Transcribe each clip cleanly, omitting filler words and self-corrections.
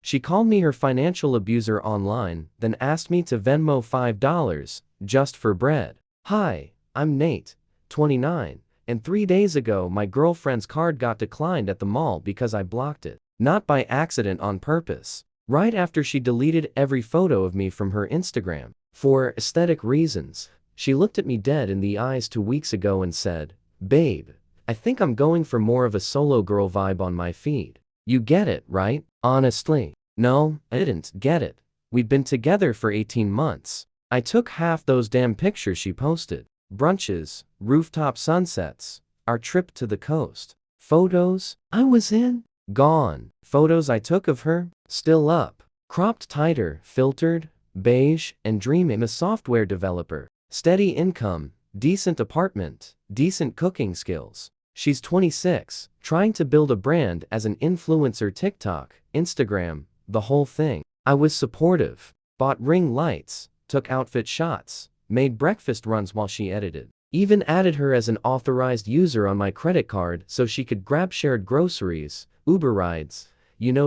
She called me her financial abuser online, then asked me to Venmo $5 just for bread. Hi, I'm Nate, 29, and 3 days ago my girlfriend's card got declined at the mall because I blocked it. Not by accident, on purpose. Right after she deleted every photo of me from her Instagram. For aesthetic reasons, she looked at me dead in the eyes 2 weeks ago and said, "Babe, I think I'm going for more of a solo girl vibe on my feed. You get it, right?" Honestly, no, I didn't get it. We'd been together for 18 months. I took half those damn pictures she posted. Brunches, rooftop sunsets, our trip to the coast. Photos I was in, gone. Photos I took of her, still up. Cropped tighter, filtered, beige, and dreaming. A software developer. Steady income, decent apartment, decent cooking skills. She's 26, trying to build a brand as an influencer. TikTok, Instagram, the whole thing. I was supportive, bought ring lights, took outfit shots, made breakfast runs while she edited. Even added her as an authorized user on my credit card so she could grab shared groceries, Uber rides,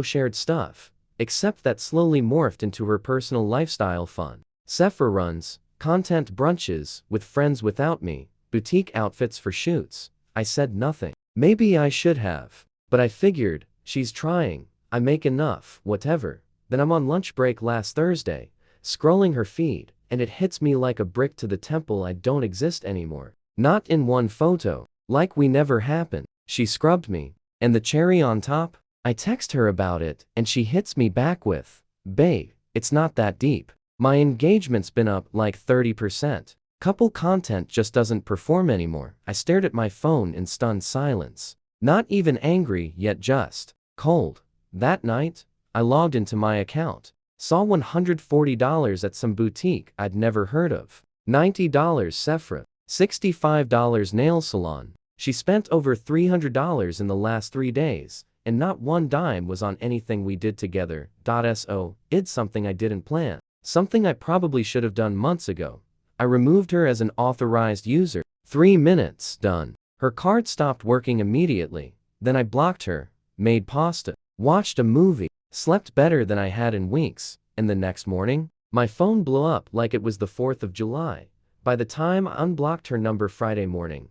shared stuff. Except that slowly morphed into her personal lifestyle fun. Sephora runs, content brunches with friends without me, boutique outfits for shoots. I said nothing. Maybe I should have. But I figured, she's trying, I make enough, whatever. Then I'm on lunch break last Thursday, scrolling her feed, and it hits me like a brick to the temple: I don't exist anymore. Not in one photo. Like we never happened. She scrubbed me. And the cherry on top? I text her about it, and she hits me back with, "Babe, it's not that deep. My engagement's been up like 30%. Couple content just doesn't perform anymore." I stared at my phone in stunned silence. Not even angry, yet just cold. That night, I logged into my account. Saw $140 at some boutique I'd never heard of. $90 Sephora. $65 nail salon. She spent over $300 in the last 3 days. And not one dime was on anything we did together. So, it's something I didn't plan. Something I probably should have done months ago. I removed her as an authorized user. 3 minutes, done. Her card stopped working immediately. Then I blocked her, made pasta, watched a movie, slept better than I had in weeks, and the next morning, my phone blew up like it was the 4th of July. By the time I unblocked her number Friday morning,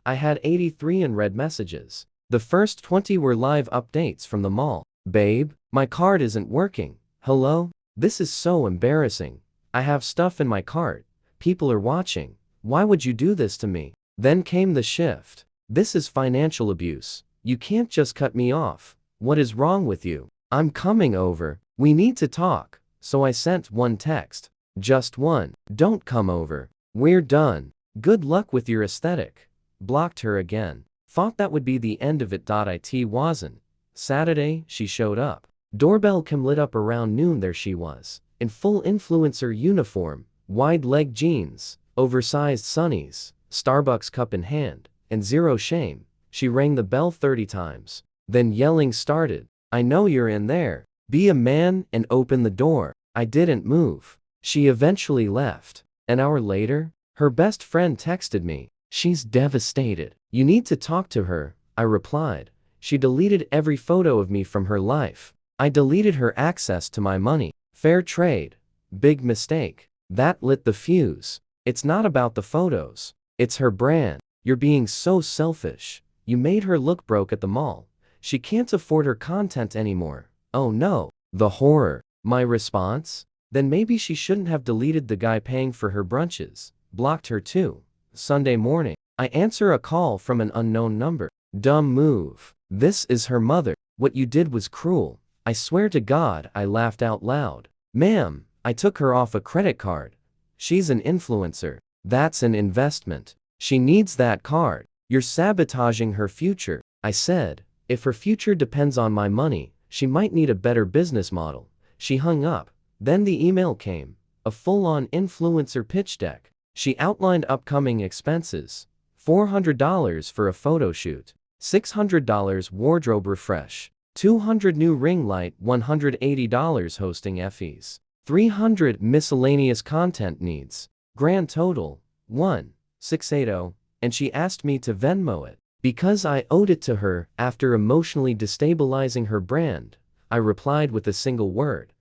I had 83 unread messages. The first 20 were live updates from the mall. "Babe, my card isn't working. Hello? This is so embarrassing. I have stuff in my cart. People are watching. Why would you do this to me?" Then came the shift. "This is financial abuse. You can't just cut me off. What is wrong with you? I'm coming over. We need to talk." So I sent one text. Just one. "Don't come over. We're done. Good luck with your aesthetic." Blocked her again. Thought that would be the end of it. It wasn't. Saturday, she showed up. Doorbell cam lit up around noon. There she was, in full influencer uniform, wide-leg jeans, oversized sunnies, Starbucks cup in hand, and zero shame. She rang the bell 30 times. Then yelling started. "I know you're in there. Be a man and open the door." I didn't move. She eventually left. An hour later, her best friend texted me. "She's devastated. You need to talk to her," I replied. "She deleted every photo of me from her life. I deleted her access to my money. Fair trade. Big mistake." That lit the fuse. It's not about the photos. It's her brand. "You're being so selfish. You made her look broke at the mall. She can't afford her content anymore." Oh no. The horror. My response? Then maybe she shouldn't have deleted the guy paying for her brunches. Blocked her too. Sunday morning, I answer a call from an unknown number. Dumb move. This is her mother. "What you did was cruel. I swear to God," I laughed out loud. "Ma'am, I took her off a credit card. She's an influencer. That's an investment. She needs that card. You're sabotaging her future." I said, "If her future depends on my money, she might need a better business model." She hung up. Then the email came. A full-on influencer pitch deck. She outlined upcoming expenses. $400 for a photo shoot. $600 wardrobe refresh. $200 new ring light. $180 hosting fees. $300 miscellaneous content needs. Grand total, $1,680, and she asked me to Venmo it. Because I owed it to her after emotionally destabilizing her brand, I replied with a single word.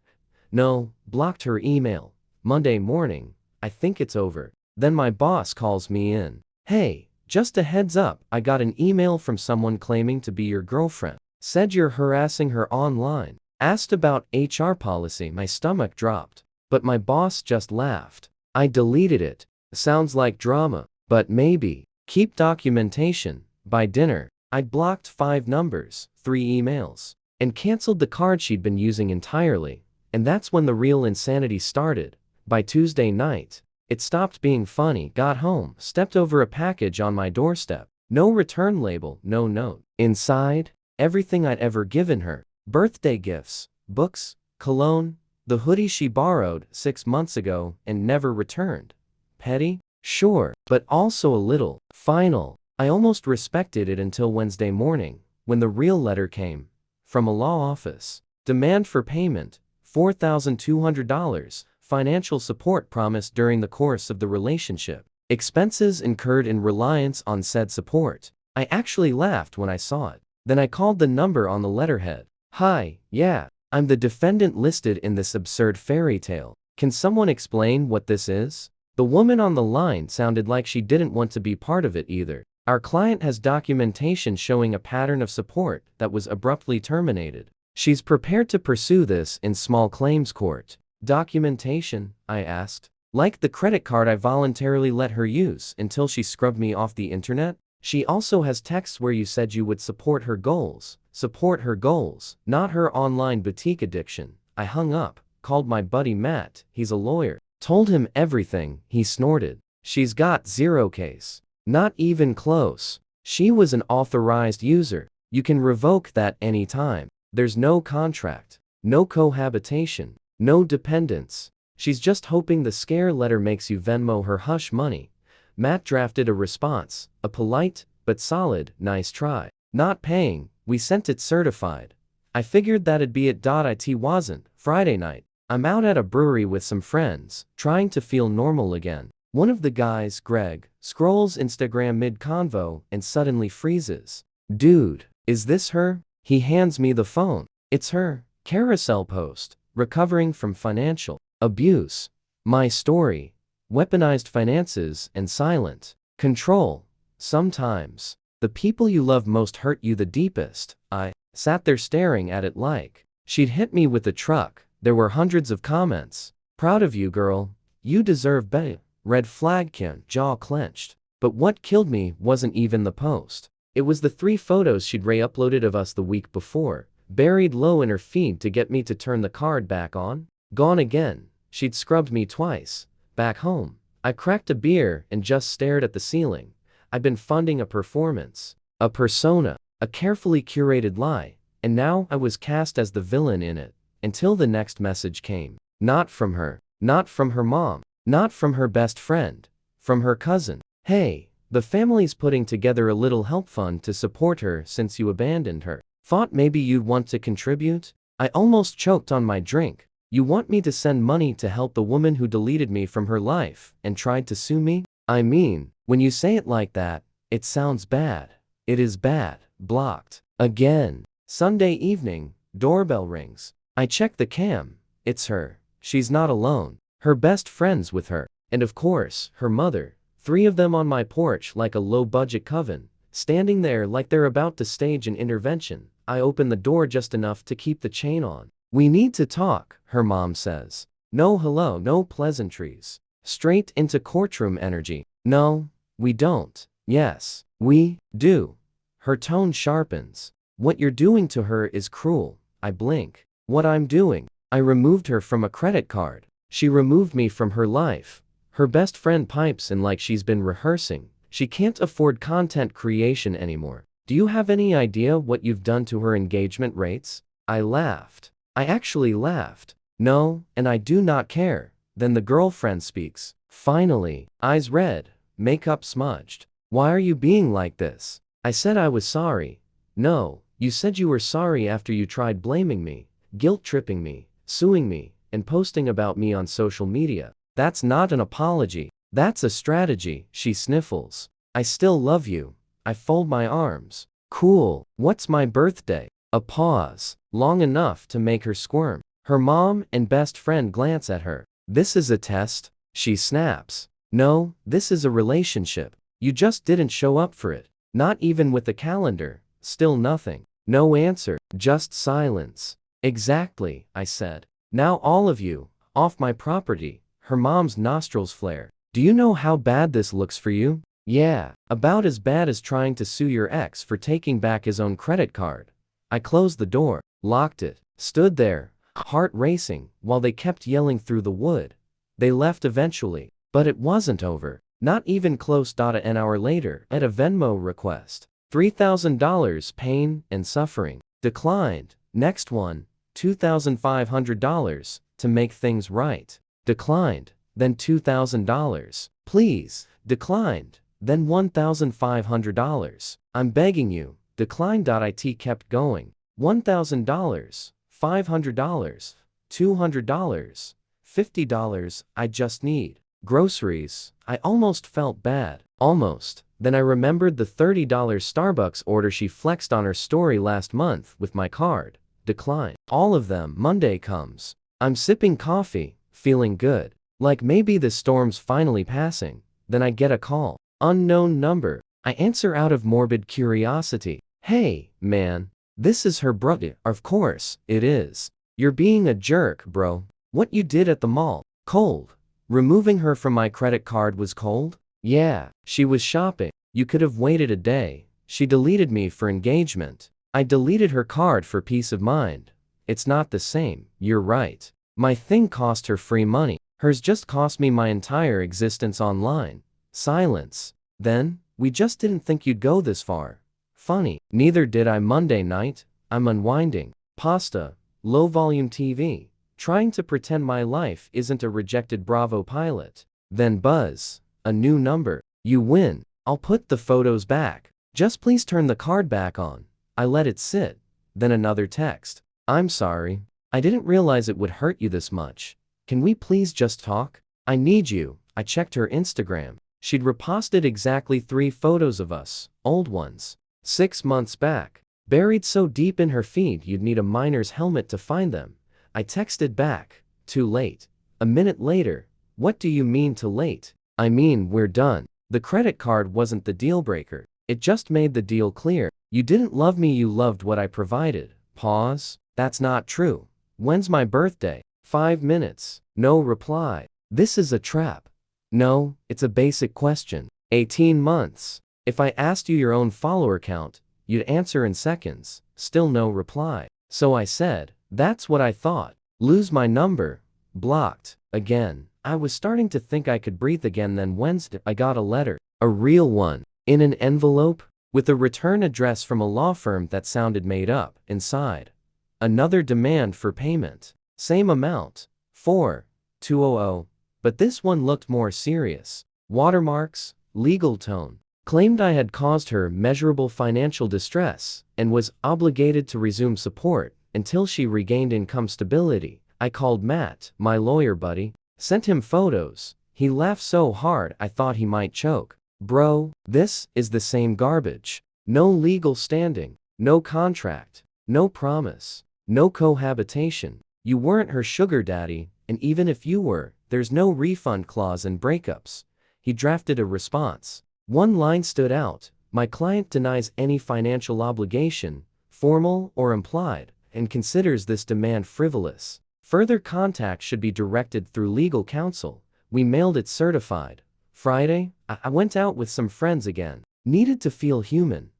No, blocked her email. Monday morning, I think it's over. Then my boss calls me in. Hey, just a heads up, I got an email from someone claiming to be your girlfriend. Said you're harassing her online. Asked about HR policy, my stomach dropped. But my boss just laughed. I deleted it. Sounds like drama, but maybe. Keep documentation. By dinner, I'd blocked 5 numbers, 3 emails, and canceled the card she'd been using entirely. And that's when the real insanity started. By Tuesday night, it stopped being funny. Got home, stepped over a package on my doorstep. No return label, no note. Inside, everything I'd ever given her. Birthday gifts, books, cologne, the hoodie she borrowed 6 months ago and never returned. Petty? Sure, but also a little final. I almost respected it until Wednesday morning, when the real letter came. From a law office. Demand for payment, $4,200, financial support promised during the course of the relationship. Expenses incurred in reliance on said support. I actually laughed when I saw it. Then I called the number on the letterhead. Hi, yeah, I'm the defendant listed in this absurd fairy tale. Can someone explain what this is? The woman on the line sounded like she didn't want to be part of it either. Our client has documentation showing a pattern of support that was abruptly terminated. She's prepared to pursue this in small claims court. Documentation? I asked. Like the credit card I voluntarily let her use until she scrubbed me off the internet? She also has texts where you said you would support her goals. Support her goals, not her online boutique addiction. I hung up, called my buddy Matt, he's a lawyer. Told him everything, he snorted. She's got 0 case. Not even close. She was an authorized user. You can revoke that anytime. There's no contract, no cohabitation, no dependence. She's just hoping the scare letter makes you Venmo her hush money. Matt drafted a response, a polite, but solid, nice try. Not paying, we sent it certified. I figured that'd be it. It wasn't. Friday night, I'm out at a brewery with some friends, trying to feel normal again. One of the guys, Greg, scrolls Instagram mid-convo and suddenly freezes. Dude, is this her? He hands me the phone. It's her. Carousel post. Recovering from financial abuse. My story. Weaponized finances and silent control. Sometimes, the people you love most hurt you the deepest. I sat there staring at it like she'd hit me with a truck. There were hundreds of comments. Proud of you, girl. You deserve better. Red flag, jaw clenched. But what killed me wasn't even the post. It was the 3 photos she'd re-uploaded of us the week before, buried low in her feed to get me to turn the card back on. Gone again. She'd scrubbed me twice. Back home, I cracked a beer and just stared at the ceiling. I'd been funding a performance, a persona, a carefully curated lie, and now I was cast as the villain in it, until the next message came. Not from her, not from her mom, not from her best friend, from her cousin. Hey, the family's putting together a little help fund to support her since you abandoned her. Thought maybe you'd want to contribute? I almost choked on my drink. You want me to send money to help the woman who deleted me from her life and tried to sue me? I mean, when you say it like that, it sounds bad. It is bad. Blocked. Again. Sunday evening, doorbell rings. I check the cam. It's her. She's not alone. Her best friend's with her. And of course, her mother. 3 of them on my porch like a low-budget coven, standing there like they're about to stage an intervention. I open the door just enough to keep the chain on. We need to talk, her mom says. No hello, no pleasantries. Straight into courtroom energy. No, we don't. Yes, we do. Her tone sharpens. What you're doing to her is cruel. I blink. What I'm doing? I removed her from a credit card. She removed me from her life. Her best friend pipes in like she's been rehearsing. She can't afford content creation anymore. Do you have any idea what you've done to her engagement rates? I laughed. I actually laughed. No, and I do not care. Then the girlfriend speaks. Finally, eyes red, makeup smudged. Why are you being like this? I said I was sorry. No, you said you were sorry after you tried blaming me, guilt-tripping me, suing me, and posting about me on social media. That's not an apology. That's a strategy, she sniffles. I still love you. I fold my arms. Cool. What's my birthday? A pause, long enough to make her squirm. Her mom and best friend glance at her. This is a test, she snaps. No, this is a relationship. You just didn't show up for it. Not even with the calendar. Still nothing. No answer, just silence. Exactly, I said. Now all of you, off my property. Her mom's nostrils flare. Do you know how bad this looks for you? Yeah, about as bad as trying to sue your ex for taking back his own credit card. I closed the door, locked it, stood there, heart racing, while they kept yelling through the wood. They left eventually, but it wasn't over. Not even close. An hour later, at a Venmo request. $3,000 pain and suffering. Declined. Next one, $2,500 to make things right. Declined. Then $2,000. Please. Declined. Then $1,500. I'm begging you. Declined. It kept going. $1,000. $500. $200. $50. I just need groceries. I almost felt bad. Almost. Then I remembered the $30 Starbucks order she flexed on her story last month with my card. Decline. All of them. Monday comes. I'm sipping coffee, feeling good. Like maybe the storm's finally passing. Then I get a call. Unknown number. I answer out of morbid curiosity. Hey, man. This is her brother. Of course, it is. You're being a jerk, bro. What you did at the mall. Cold. Removing her from my credit card was cold? Yeah, she was shopping. You could have waited a day. She deleted me for engagement. I deleted her card for peace of mind. It's not the same, you're right. My thing cost her free money. Hers just cost me my entire existence online. Silence. Then, we just didn't think you'd go this far. Funny. Neither did I. Monday night, I'm unwinding. Pasta. Low-volume TV. Trying to pretend my life isn't a rejected Bravo pilot. Then buzz. A new number. You win. I'll put the photos back. Just please turn the card back on. I let it sit. Then another text. I'm sorry. I didn't realize it would hurt you this much. Can we please just talk? I need you. I checked her Instagram. She'd reposted exactly 3 photos of us, old ones. 6 months back. Buried so deep in her feed you'd need a miner's helmet to find them. I texted back. Too late. A minute later. What do you mean too late? I mean, we're done. The credit card wasn't the deal breaker. It just made the deal clear. You didn't love me, you loved what I provided. Pause. That's not true. When's my birthday? 5 minutes. No reply. This is a trap. No, it's a basic question. 18 months. If I asked you your own follower count, you'd answer in seconds. Still no reply. So I said, that's what I thought. Lose my number. Blocked. Again. I was starting to think I could breathe again. Then Wednesday, I got a letter. A real one. In an envelope. With a return address from a law firm that sounded made up. Inside. Another demand for payment. Same amount. 4,200. But this one looked more serious. Watermarks. Legal tone. Claimed I had caused her measurable financial distress and was obligated to resume support until she regained income stability. I called Matt, my lawyer buddy, sent him photos. He laughed so hard I thought he might choke. Bro, this is the same garbage. No legal standing, no contract, no promise, no cohabitation. You weren't her sugar daddy, and even if you were, there's no refund clause in breakups. He drafted a response. One line stood out. My client denies any financial obligation, formal or implied, and considers this demand frivolous. Further contact should be directed through legal counsel. We mailed it certified. Friday, I went out with some friends again. Needed to feel human.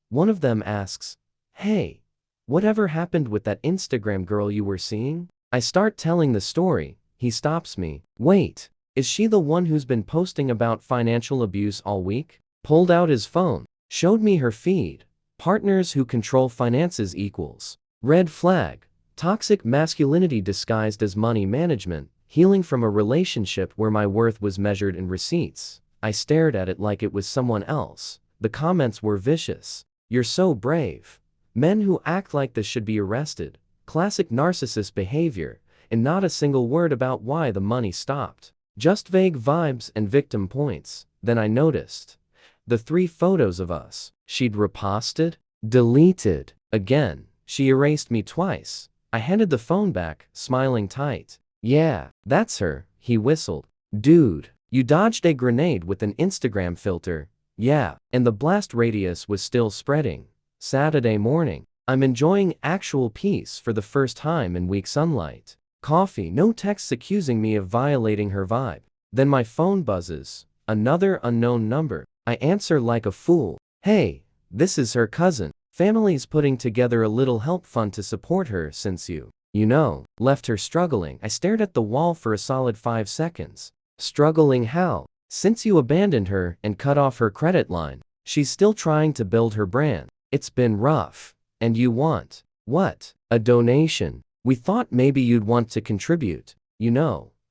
One of them asks, "Hey, whatever happened with that Instagram girl you were seeing?" I start telling the story. He stops me. Wait, is she the one who's been posting about financial abuse all week? Pulled out his phone. Showed me her feed. Partners who control finances equals. Red flag. Toxic masculinity disguised as money management. Healing from a relationship where my worth was measured in receipts. I stared at it like it was someone else. The comments were vicious. You're so brave. Men who act like this should be arrested. Classic narcissist behavior. And not a single word about why the money stopped. Just vague vibes and victim points. Then I noticed. The 3 photos of us. She'd reposted. Deleted. Again. She erased me twice. I handed the phone back, smiling tight. Yeah, that's her, he whistled. Dude, you dodged a grenade with an Instagram filter. Yeah, and the blast radius was still spreading. Saturday morning. I'm enjoying actual peace for the first time in week sunlight. Coffee, no texts accusing me of violating her vibe. Then my phone buzzes. Another unknown number. I answer like a fool. Hey, this is her cousin. Family's putting together a little help fund to support her since you left her struggling. I stared at the wall for a solid 5 seconds. Struggling how? Since you abandoned her and cut off her credit line. She's still trying to build her brand. It's been rough. And you want what? A donation. We thought maybe you'd want to contribute,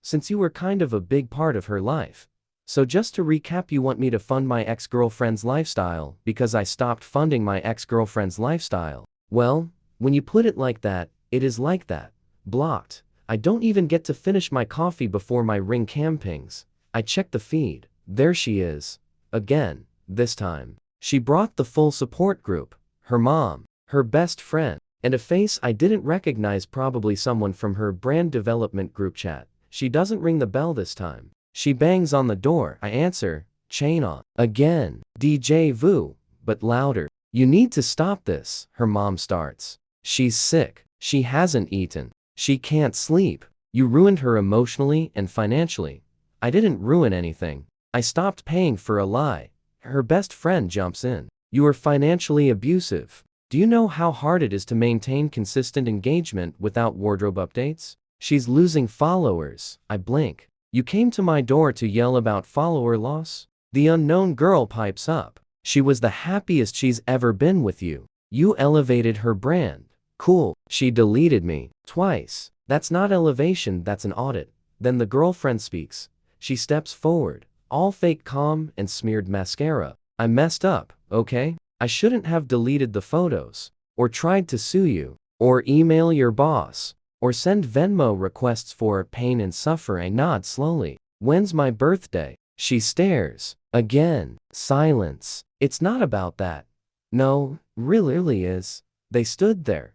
since you were kind of a big part of her life. So just to recap, you want me to fund my ex-girlfriend's lifestyle because I stopped funding my ex-girlfriend's lifestyle. Well, when you put it like that, it is like that. Blocked. I don't even get to finish my coffee before my Ring cam pings. I check the feed. There she is. Again, this time. She brought the full support group. Her mom. Her best friend, and a face I didn't recognize, probably someone from her brand development group chat. She doesn't ring the bell this time. She bangs on the door. I answer, chain on. Again, DJ vu, but louder. You need to stop this, her mom starts. She's sick. She hasn't eaten. She can't sleep. You ruined her emotionally and financially. I didn't ruin anything. I stopped paying for a lie. Her best friend jumps in. You are financially abusive. Do you know how hard it is to maintain consistent engagement without wardrobe updates? She's losing followers. I blink. You came to my door to yell about follower loss? The unknown girl pipes up. She was the happiest she's ever been with you. You elevated her brand. Cool. She deleted me. Twice. That's not elevation, that's an audit. Then the girlfriend speaks. She steps forward. All fake calm and smeared mascara. I messed up, okay? I shouldn't have deleted the photos, or tried to sue you, or email your boss, or send Venmo requests for pain and suffering. I nod slowly. When's my birthday? She stares. Again. Silence. It's not about that. No, really is. They stood there,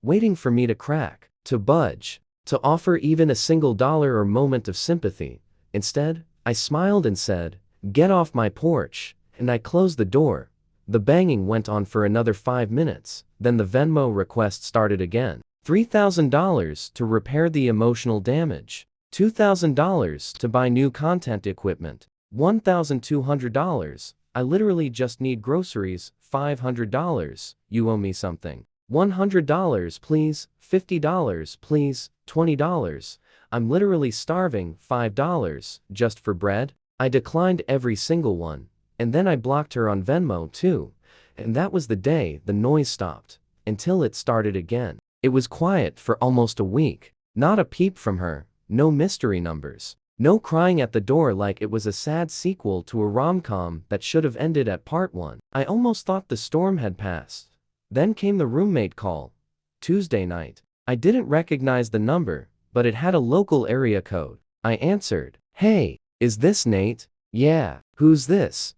waiting for me to crack, to budge, to offer even a single dollar or moment of sympathy. Instead, I smiled and said, "Get off my porch," and I closed the door. The banging went on for another 5 minutes, then the Venmo request started again. $3,000 to repair the emotional damage. $2,000 to buy new content equipment. $1,200. I literally just need groceries. $500. You owe me something. $100 please. $50 please. $20. I'm literally starving. $5 just for bread. I declined every single one. And then I blocked her on Venmo too. And that was the day the noise stopped. Until it started again. It was quiet for almost a week. Not a peep from her. No mystery numbers. No crying at the door like it was a sad sequel to a rom-com that should have ended at part 1. I almost thought the storm had passed. Then came the roommate call. Tuesday night. I didn't recognize the number, but it had a local area code. I answered. Hey, is this Nate? Yeah. Who's this?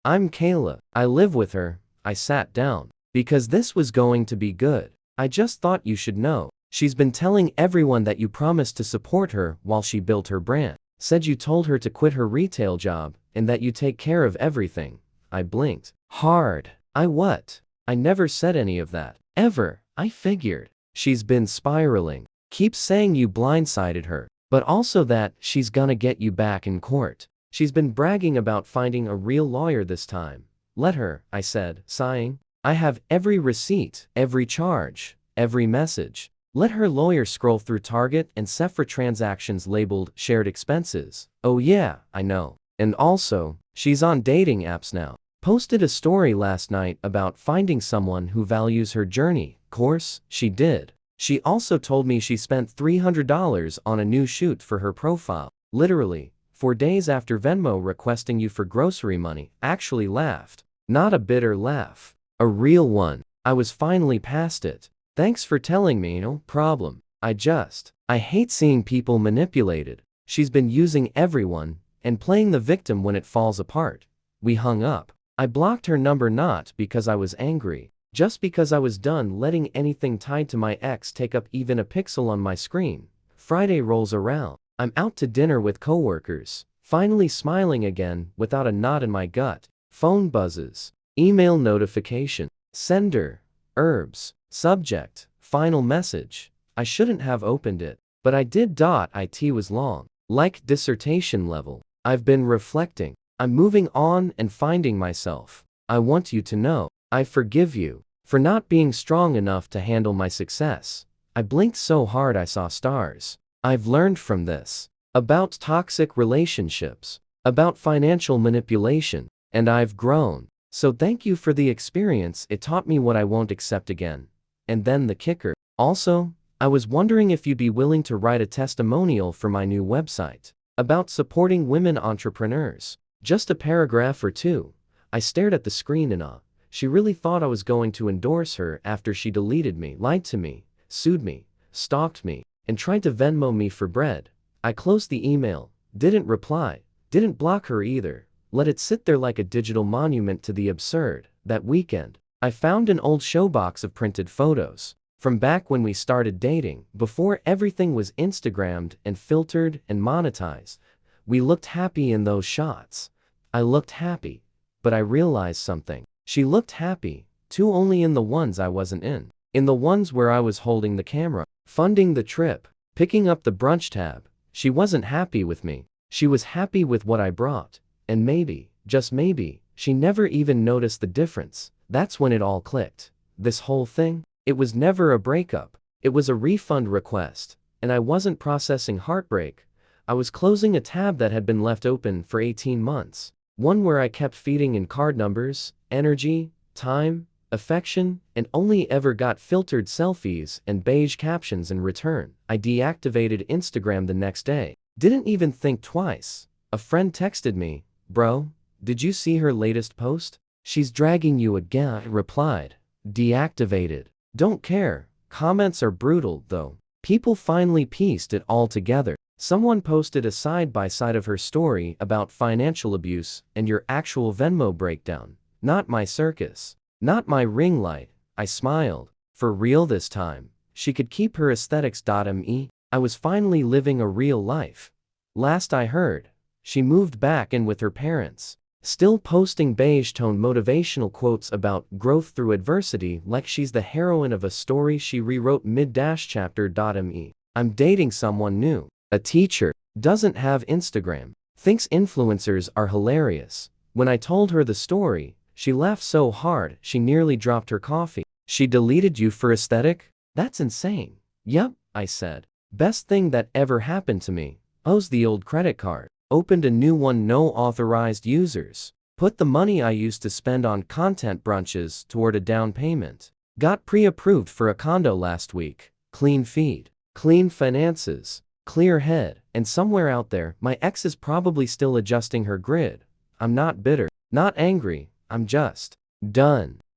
I'm Kayla. I live with her. I sat down. Because this was going to be good. I just thought you should know. She's been telling everyone that you promised to support her while she built her brand. Said you told her to quit her retail job, and that you take care of everything. I blinked. Hard. I never said any of that. Ever. I figured. She's been spiraling. Keeps saying you blindsided her. But also that she's gonna get you back in court. She's been bragging about finding a real lawyer this time. Let her, I said, sighing. I have every receipt, every charge, every message. Let her lawyer scroll through Target and Sephora transactions labeled shared expenses. Oh yeah, I know. And also, she's on dating apps now. Posted a story last night about finding someone who values her journey. Course, she did. She also told me she spent $300 on a new shoot for her profile. Literally. 4 days after Venmo requesting you for grocery money. Actually laughed. Not a bitter laugh. A real one. I was finally past it. Thanks for telling me. No problem. I hate seeing people manipulated. She's been using everyone and playing the victim when it falls apart. We hung up. I blocked her number not because I was angry, Just because I was done letting anything tied to my ex take up even a pixel on my screen. Friday rolls around. I'm out to dinner with coworkers. Finally smiling again without a knot in my gut. Phone buzzes. Email notification. Sender. Herbs. Subject. Final message. I shouldn't have opened it, but I did. It was long. Like dissertation level. I've been reflecting. I'm moving on and finding myself. I want you to know, I forgive you for not being strong enough to handle my success. I blinked so hard I saw stars. I've learned from this. About toxic relationships. About financial manipulation. And I've grown. So thank you for the experience. It taught me what I won't accept again. And then the kicker. Also, I was wondering if you'd be willing to write a testimonial for my new website. About supporting women entrepreneurs. Just a paragraph or two. I stared at the screen in awe. She really thought I was going to endorse her after she deleted me, lied to me, sued me, stalked me, and tried to Venmo me for bread. I closed the email, didn't reply, didn't block her either, let it sit there like a digital monument to the absurd. That weekend, I found an old showbox of printed photos. From back when we started dating, before everything was Instagrammed and filtered and monetized. We looked happy in those shots. I looked happy, but I realized something. She looked happy, too, only in the ones I wasn't in. In the ones where I was holding the camera, funding the trip, picking up the brunch tab. She wasn't happy with me. She was happy with what I brought. And maybe, just maybe, she never even noticed the difference. That's when it all clicked. This whole thing, it was never a breakup. It was a refund request. And I wasn't processing heartbreak. I was closing a tab that had been left open for 18 months. One where I kept feeding in card numbers, energy, time, affection, and only ever got filtered selfies and beige captions in return. I deactivated Instagram the next day. Didn't even think twice. A friend texted me, "Bro, did you see her latest post? She's dragging you again." I replied, "Deactivated. Don't care." Comments are brutal, though. People finally pieced it all together. Someone posted a side-by-side of her story about financial abuse and your actual Venmo breakdown. Not my circus. Not my ring light. I smiled. For real this time. She could keep her aesthetics. Me. I was finally living a real life. Last I heard, she moved back in with her parents. Still posting beige-tone motivational quotes about growth through adversity like she's the heroine of a story she rewrote mid-chapter. Me. I'm dating someone new. A teacher. Doesn't have Instagram. Thinks influencers are hilarious. When I told her the story, she laughed so hard she nearly dropped her coffee. She deleted you for aesthetic? That's insane. Yup, I said. Best thing that ever happened to me. Owes the old credit card. Opened a new one, no authorized users. Put the money I used to spend on content brunches toward a down payment. Got pre-approved for a condo last week. Clean feed. Clean finances. Clear head. And somewhere out there, my ex is probably still adjusting her grid. I'm not bitter. Not angry. I'm just done.